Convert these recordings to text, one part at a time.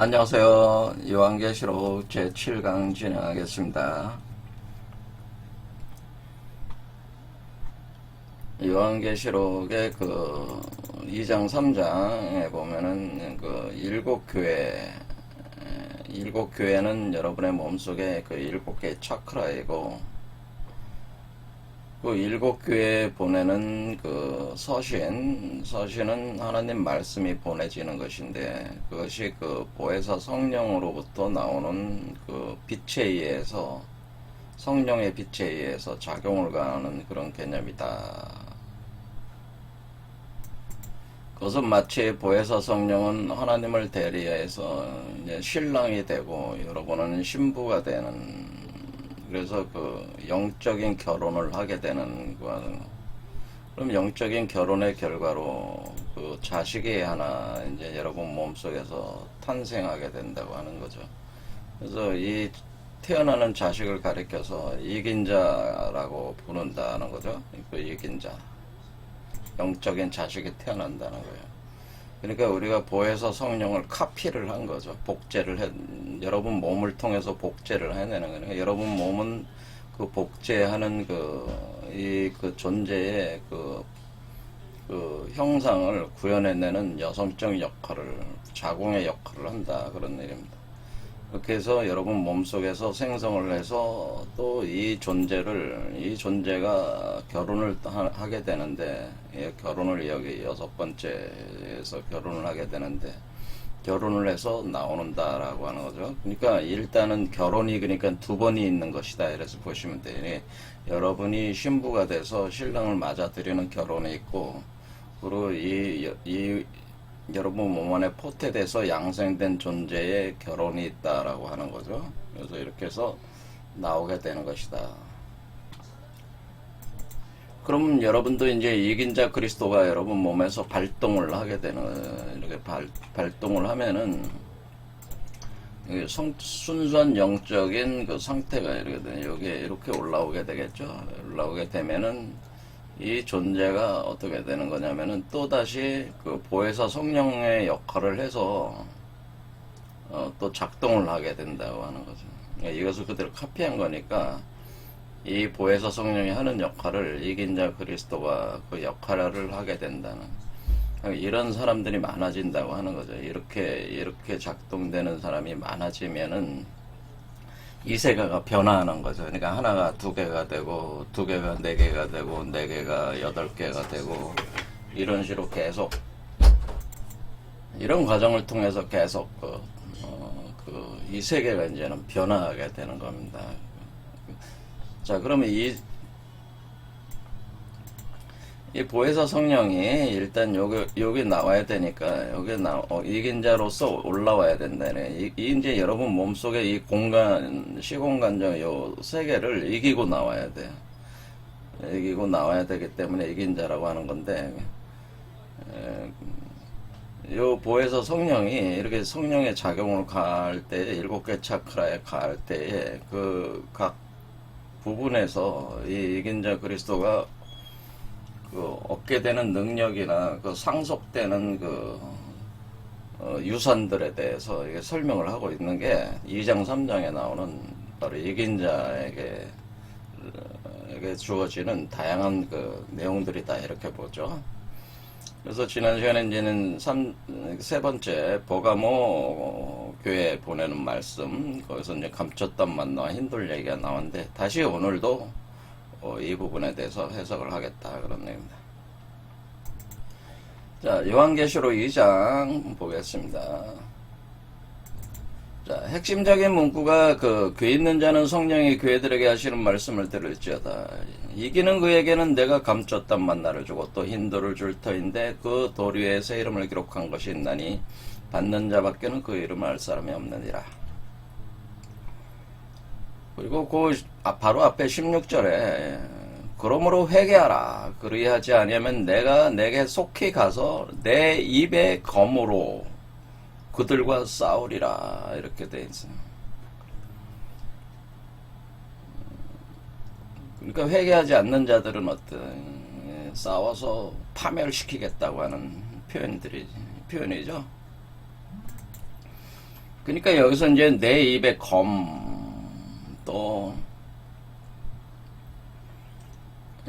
안녕하세요. 요한계시록 제7강 진행하겠습니다. 요한계시록의 그 2장 3장에 보면은 그 일곱 교회는 여러분의 몸속에 그 7개의 차크라이고, 그 7교회에 보내는 그 서신은 하나님 말씀이 보내지는 것인데, 그것이 그 보혜사 성령으로부터 나오는 그 빛에 의해서, 성령의 빛에 의해서 작용을 가하는 그런 개념이다. 그것은 마치 보혜사 성령은 하나님을 대리해서 이제 신랑이 되고, 여러분은 신부가 되는, 그래서 그 영적인 결혼을 하게 되는 거는, 그럼 영적인 결혼의 결과로 그 자식이 하나 이제 여러분 몸속에서 탄생하게 된다고 하는 거죠. 그래서 이 태어나는 자식을 가리켜서 이긴 자라고 부른다는 거죠. 그 이긴 자, 영적인 자식이 태어난다는 거예요. 그러니까 우리가 보혜사 성령을 카피를 한 거죠. 여러분 몸을 통해서 복제를 해내는 거예요. 여러분 몸은 그 복제하는 그 존재의 그 형상을 구현해내는 여성적 역할을, 자궁의 역할을 한다. 그런 얘기입니다. 그렇게 해서 여러분 몸속에서 생성을 해서 또 이 존재가 결혼을 하게 되는데, 결혼을 여기 6번째에서 결혼을 하게 되는데, 결혼을 해서 나오는다라고 하는 거죠. 그러니까 일단은 결혼이 그러니까 두 번이 있는 것이다. 이래서 보시면 돼요. 여러분이 신부가 돼서 신랑을 맞아들이는 결혼이 있고, 그리고 이 여러분 몸 안에 포태돼서 양생된 존재의 결혼이 있다라고 하는 거죠. 그래서 이렇게 해서 나오게 되는 것이다. 그럼 여러분도 이제 이긴 자 그리스도가 여러분 몸에서 발동을 하게 되는, 이렇게 발동을 하면은 순수한 영적인 그 상태가 이렇게 올라오게 되겠죠. 올라오게 되면은 이 존재가 어떻게 되는 거냐면은 또다시 그 보혜사 성령의 역할을 해서 또 작동을 하게 된다고 하는 거죠. 이것을 그대로 카피한 거니까 이 보혜사 성령이 하는 역할을 이긴 자 그리스도가 그 역할을 하게 된다는, 이런 사람들이 많아진다고 하는 거죠. 이렇게 작동되는 사람이 많아지면은 이 세계가 변화하는 거죠. 그러니까 하나가 2개가 되고, 2개가 4개가 되고, 4개가 8개가 되고, 이런 식으로 계속, 이런 과정을 통해서 계속 이 세계가 이제는 변화하게 되는 겁니다. 자, 그러면 이 보혜사 성령이 일단 여기 나와야 되니까, 이긴 자로서 올라와야 된다네. 이제 여러분 몸속에 이 시공간적 요 세계를 이기고 나와야 돼요. 이기고 나와야 되기 때문에 이긴 자라고 하는 건데, 요 보혜사 성령이 이렇게 성령의 작용을 가할 때, 7개 차크라에 가할 때에 그 각 부분에서 이 이긴 자 그리스도가 그 얻게 되는 능력이나 그 상속되는 유산들에 대해서 이게 설명을 하고 있는 게 2장 3장에 나오는 바로 이긴 자에게 주어지는 다양한 그 내용들이다, 이렇게 보죠. 그래서 지난 시간에 이제는 세 번째 버가모 교회에 보내는 말씀, 거기서 이제 감췄던 만나와 흰돌 얘기가 나왔는데, 다시 오늘도 이 부분에 대해서 해석을 하겠다, 그런 얘기입니다. 자, 요한계시록 2장 보겠습니다. 자, 핵심적인 문구가 귀 있는 자는 성령이 교회들에게 하시는 말씀을 들을지어다. 이기는 그에게는 내가 감췄던 만나를 주고 또 흰돌을 줄 터인데 그 돌 위에 새 이름을 기록한 것이 있나니 받는 자밖에는 그 이름을 알 사람이 없느니라. 그리고 바로 앞에 16절에 그러므로 회개하라. 그리하지 아니하면 내가 내게 속히 가서 내 입의 검으로 그들과 싸우리라, 이렇게 돼 있어요. 그러니까 회개하지 않는 자들은 싸워서 파멸시키겠다고 하는 표현이죠. 그러니까 여기서 이제 내 입에 또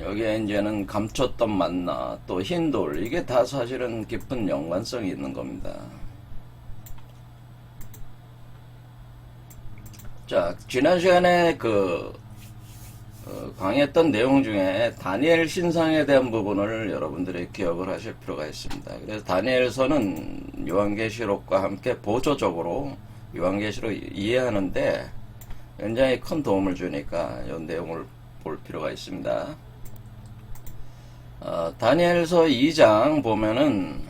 여기에 이제는 감췄던 만나, 또 흰돌, 이게 다 사실은 깊은 연관성이 있는 겁니다. 자, 지난 시간에 강의했던 내용 중에 다니엘 신상에 대한 부분을 여러분들이 기억을 하실 필요가 있습니다. 그래서 다니엘서는 요한계시록과 함께 보조적으로 요한계시록 이해하는데 굉장히 큰 도움을 주니까 이 내용을 볼 필요가 있습니다. 다니엘서 2장 보면은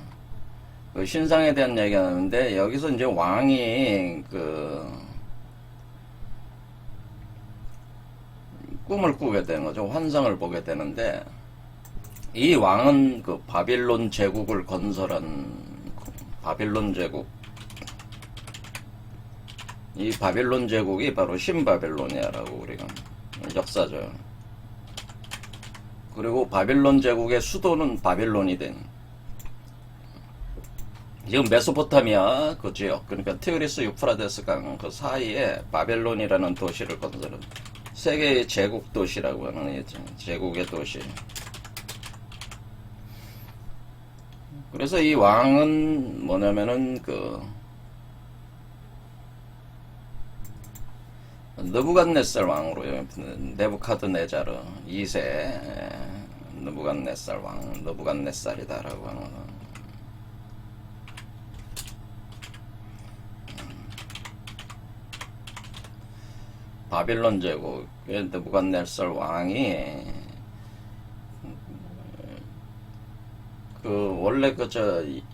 그 신상에 대한 얘기가 나오는데, 여기서 이제 왕이 꿈을 꾸게 되는 거죠. 환상을 보게 되는데, 이 왕은 그 바빌론 제국을 건설한 바빌론 제국, 이 바빌론 제국이 바로 신바빌로니아라고 우리가 역사죠. 그리고 바빌론 제국의 수도는 바빌론이 된, 지금 메소포타미아 그 지역, 그러니까 티그리스 유프라데스 강 그 사이에 바벨론이라는 도시를 건설한 세계의 제국 도시라고 하는 거죠. 제국의 도시. 그래서 이 왕은 뭐냐면은 느부갓네살 왕으로요. 네부카드네자르 2세 느부갓네살 왕, 느부갓네살이다라고 하는 거. 바빌론 제국, 느부갓네살 왕이 원래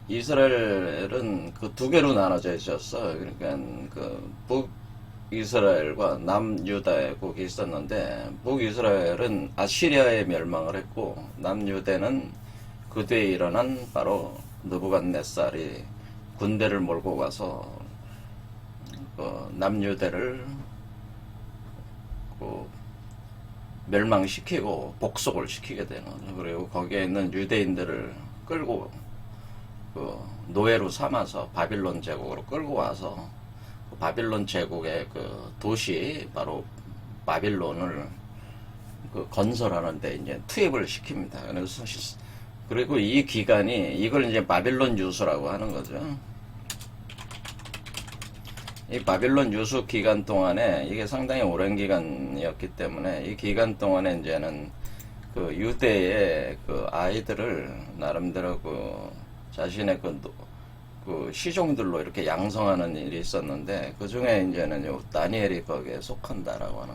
이스라엘은 두 개로 나눠져 있었어. 그러니까 북이스라엘과 남유다국이 있었는데, 북이스라엘은 아시리아에 멸망을 했고, 남유대는 그 뒤에 일어난 바로 느부갓네살이 군대를 몰고 가서 남유대를 멸망시키고 복속을 시키게 되는, 그리고 거기에 있는 유대인들을 끌고 노예로 삼아서 바빌론 제국으로 끌고 와서 바빌론 제국의 도시 바로 바빌론을 건설하는데 이제 투입을 시킵니다. 그리고 이 기간이, 이걸 이제 바빌론 유수라고 하는 거죠. 이 바빌론 유수 기간 동안에, 이게 상당히 오랜 기간이었기 때문에 이 기간 동안에 이제는 유대의 아이들을 나름대로 자신의 시종들로 이렇게 양성하는 일이 있었는데, 그 중에 이제는 다니엘이 거기에 속한다라고 하는.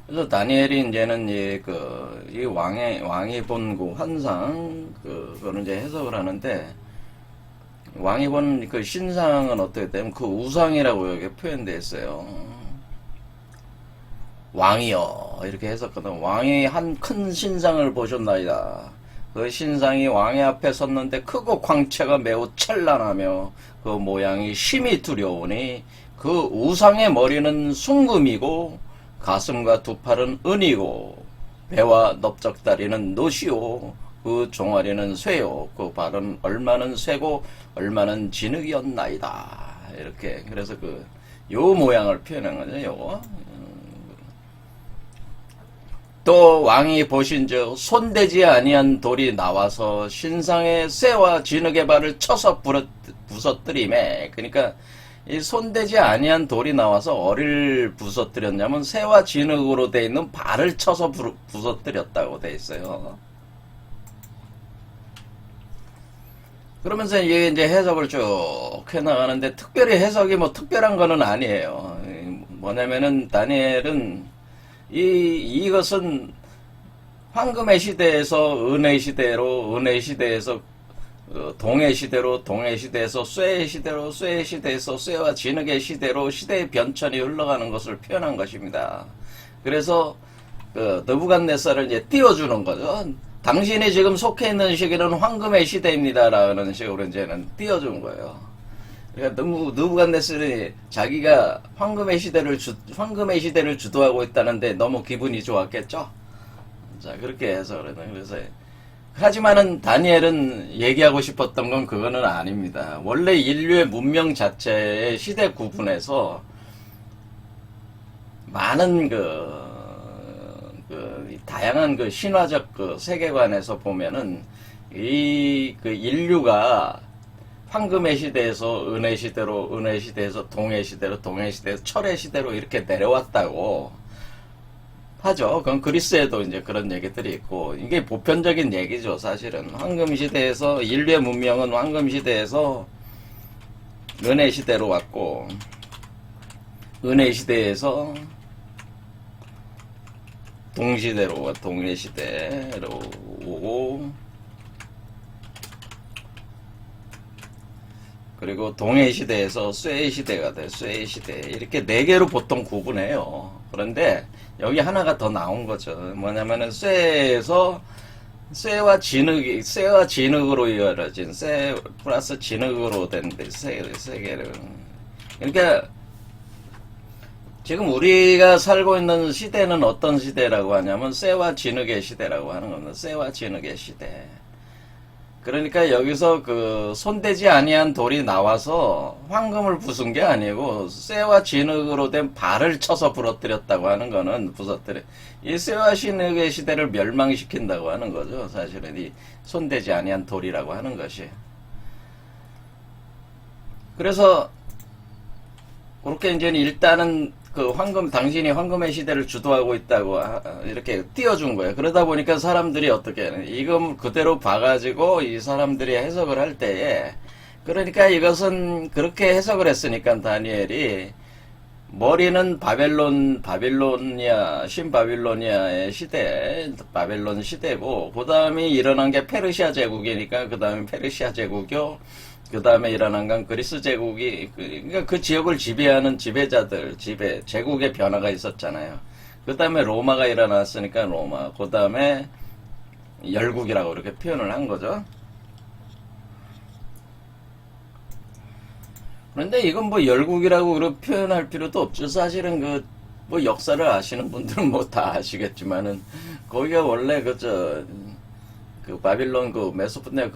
그래서 다니엘이 이제는 이 왕이 본 환상, 그거는 이제 해석을 하는데, 왕이 본 신상은 어떻게 되면 우상이라고 여기 표현되어 있어요. 왕이여, 이렇게 해석하면, 왕이 한 큰 신상을 보셨나이다. 그 신상이 왕의 앞에 섰는데 크고 광채가 매우 찬란하며 그 모양이 심히 두려우니, 그 우상의 머리는 순금이고 가슴과 두 팔은 은이고 배와 넓적다리는 노시오, 그 종아리는 쇠요, 그 발은 얼마는 쇠고 얼마는 진흙이었나이다. 이렇게. 그래서 요 모양을 표현한 거죠. 요거. 또 왕이 보신즉 손대지 아니한 돌이 나와서 신상의 쇠와 진흙의 발을 쳐서 부서뜨리매. 그러니까 이 손대지 아니한 돌이 나와서 어릴 부서뜨렸냐면 쇠와 진흙으로 돼 있는 발을 쳐서 부서뜨렸다고 돼 있어요. 그러면서 이게 이제 해석을 쭉 해나가는데, 특별히 해석이 특별한 거는 아니에요. 뭐냐면은 다니엘은 이것은 황금의 시대에서 은의 시대로, 은의 시대에서 동의 시대로, 동의 시대에서 쇠의 시대로, 쇠의 시대에서 쇠와 진흙의 시대로 시대의 변천이 흘러가는 것을 표현한 것입니다. 그래서 느부갓네살을 이제 띄워주는 거죠. 당신이 지금 속해 있는 시기는 황금의 시대입니다라는 식으로 이제는 띄워준 거예요. 그러니까 느부갓네살이 자기가 황금의 시대를 주도하고 있다는데 너무 기분이 좋았겠죠. 자, 그렇게 해서 그래서 하지만은 다니엘은 얘기하고 싶었던 건 그거는 아닙니다. 원래 인류의 문명 자체의 시대 구분에서 많은 다양한 신화적 세계관에서 보면은 그 인류가 황금의 시대에서 은혜 시대로, 은혜 시대에서 동해 시대로, 동해 시대에서 철의 시대로 이렇게 내려왔다고 하죠. 그건 그리스에도 이제 그런 얘기들이 있고, 이게 보편적인 얘기죠, 사실은. 황금 시대에서, 인류의 문명은 황금 시대에서 은혜 시대로 왔고, 은혜 시대에서 동시대로, 동해 시대로 오고, 그리고 동해 시대에서 쇠 시대가 돼. 쇠 시대. 이렇게 네 개로 보통 구분해요. 그런데 여기 하나가 더 나온 거죠. 뭐냐면은 쇠에서 쇠와 진흙으로 이어진 쇠 플러스 진흙으로 된 세 개를. 그러니까 지금 우리가 살고 있는 시대는 어떤 시대라고 하냐면 쇠와 진흙의 시대라고 하는 겁니다. 쇠와 진흙의 시대. 그러니까 여기서 손대지 아니한 돌이 나와서 황금을 부순 게 아니고 쇠와 진흙으로 된 발을 쳐서 부러뜨렸다고 하는 거는 이 쇠와 진흙의 시대를 멸망시킨다고 하는 거죠. 사실은 이 손대지 아니한 돌이라고 하는 것이. 그래서 그렇게 이제 일단은 당신이 황금의 시대를 주도하고 있다고 이렇게 띄워준 거예요. 그러다 보니까 사람들이 어떻게 해요? 이거 그대로 봐가지고 이 사람들이 해석을 할 때에, 그러니까 이것은 그렇게 해석을 했으니까 다니엘이 머리는 신바빌로니아의 시대, 바벨론 시대고, 그 다음에 일어난 게 페르시아 제국이니까 그 다음에 페르시아 제국이요. 그 다음에 일어난 건 그리스 제국이, 그러니까 그 지역을 지배하는 제국의 변화가 있었잖아요. 그 다음에 로마가 일어났으니까 로마, 그 다음에 열국이라고 이렇게 표현을 한 거죠. 그런데 이건 뭐 열국이라고 그렇게 표현할 필요도 없죠. 사실은 역사를 아시는 분들은 뭐 다 아시겠지만은, 거기가 원래 바빌론 메소포타미아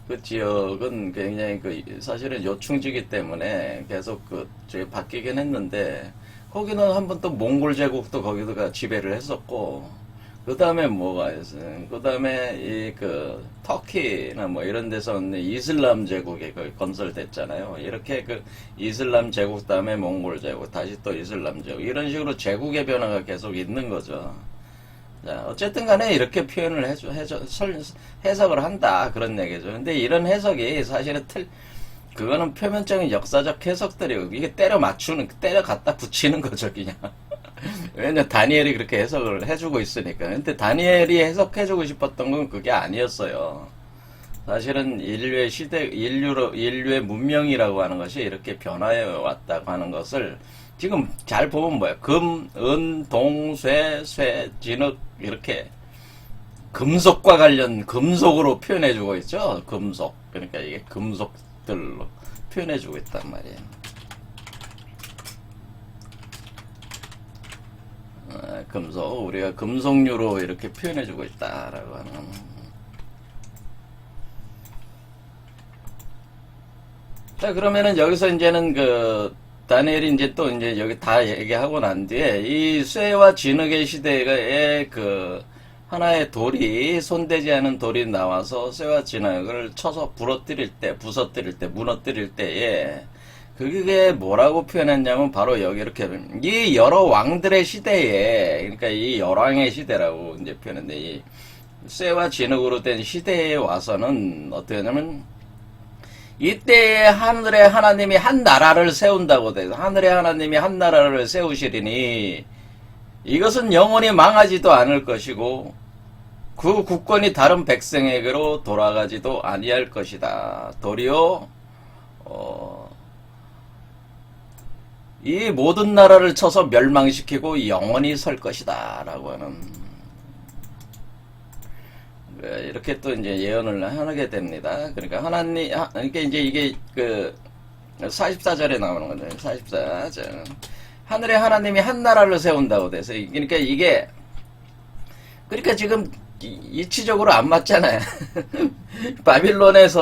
그 지역은 굉장히 사실은 요충지기 때문에 계속 바뀌긴 했는데, 거기는 한번 또 몽골 제국도 거기다가 지배를 했었고, 그 다음에 뭐가 있어요? 그 다음에 터키나 뭐 이런 데서는 이슬람 제국이 건설됐잖아요. 이렇게 이슬람 제국 다음에 몽골 제국, 다시 또 이슬람 제국, 이런 식으로 제국의 변화가 계속 있는 거죠. 자, 어쨌든 간에 이렇게 표현을 해석을 한다. 그런 얘기죠. 근데 이런 해석이 사실은 그거는 표면적인 역사적 해석들이고, 이게 때려 갖다 붙이는 거죠, 그냥. 왜냐, 다니엘이 그렇게 해석을 해주고 있으니까. 근데 다니엘이 해석해주고 싶었던 건 그게 아니었어요. 사실은 인류의 문명이라고 하는 것이 이렇게 변화해 왔다고 하는 것을 지금 잘 보면 뭐야? 금, 은, 동, 쇠, 진흙, 이렇게 금속과 금속으로 표현해주고 있죠? 금속. 그러니까 이게 금속들로 표현해주고 있단 말이에요. 금속, 우리가 금속류로 이렇게 표현해주고 있다라고 하는. 자, 그러면은 여기서 이제는 다니엘이 이제 여기 다 얘기하고 난 뒤에 이 쇠와 진흙의 시대에 하나의 손대지 않은 돌이 나와서 쇠와 진흙을 쳐서 부서뜨릴 때, 무너뜨릴 때에 그게 뭐라고 표현했냐면 바로 여기 이렇게 이 여러 왕들의 시대에, 그러니까 이 열왕의 시대라고 이제 표현했는데, 이 쇠와 진흙으로 된 시대에 와서는 어떻게 하냐면 이때에 하늘의 하나님이 한 나라를 세운다고 돼서, 하늘의 하나님이 한 나라를 세우시리니 이것은 영원히 망하지도 않을 것이고 그 국권이 다른 백성에게로 돌아가지도 아니할 것이다. 도리어 이 모든 나라를 쳐서 멸망시키고 영원히 설 것이다 라고 하는, 이렇게 또 이제 예언을 하게 됩니다. 그러니까 그러니까 이제 이게 44절에 나오는 건데, 44절. 하늘의 하나님이 한 나라를 세운다고 돼서, 그러니까 지금 이치적으로 안 맞잖아요. 바빌론에서